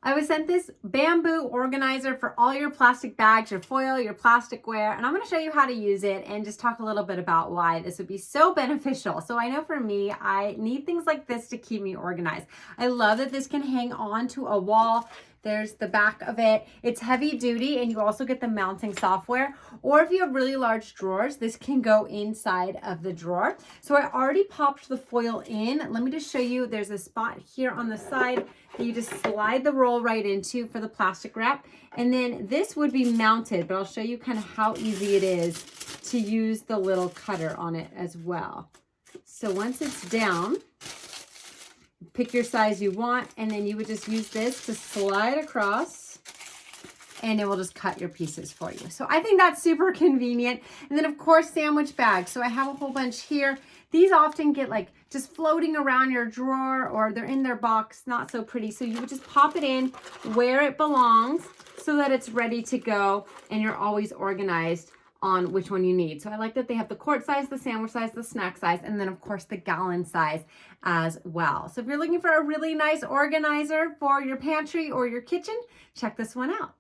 I was sent this bamboo organizer for all your plastic bags, your foil, your plasticware, and I'm going to show you how to use it and just talk a little bit about why this would be so beneficial. So I know for me, I need things like this to keep me organized. I love that this can hang on to a wall. There's the back of it. It's heavy duty and you also get the mounting software. Or if you have really large drawers, this can go inside of the drawer. So I already popped the foil in. Let me just show you. There's a spot here on the side that you just slide the roll right into for the plastic wrap. And then this would be mounted, but I'll show you kind of how easy it is to use the little cutter on it as well. So once it's down, pick your size you want, and then you would just use this to slide across and it will just cut your pieces for you. So I think that's super convenient. And then of course, sandwich bags. So I have a whole bunch here. These often get like just floating around your drawer or they're in their box, not so pretty. So you would just pop it in where it belongs so that it's ready to go and you're always organized on which one you need. So I like that they have the quart size, the sandwich size, the snack size, and then of course the gallon size as well. So if you're looking for a really nice organizer for your pantry or your kitchen, check this one out.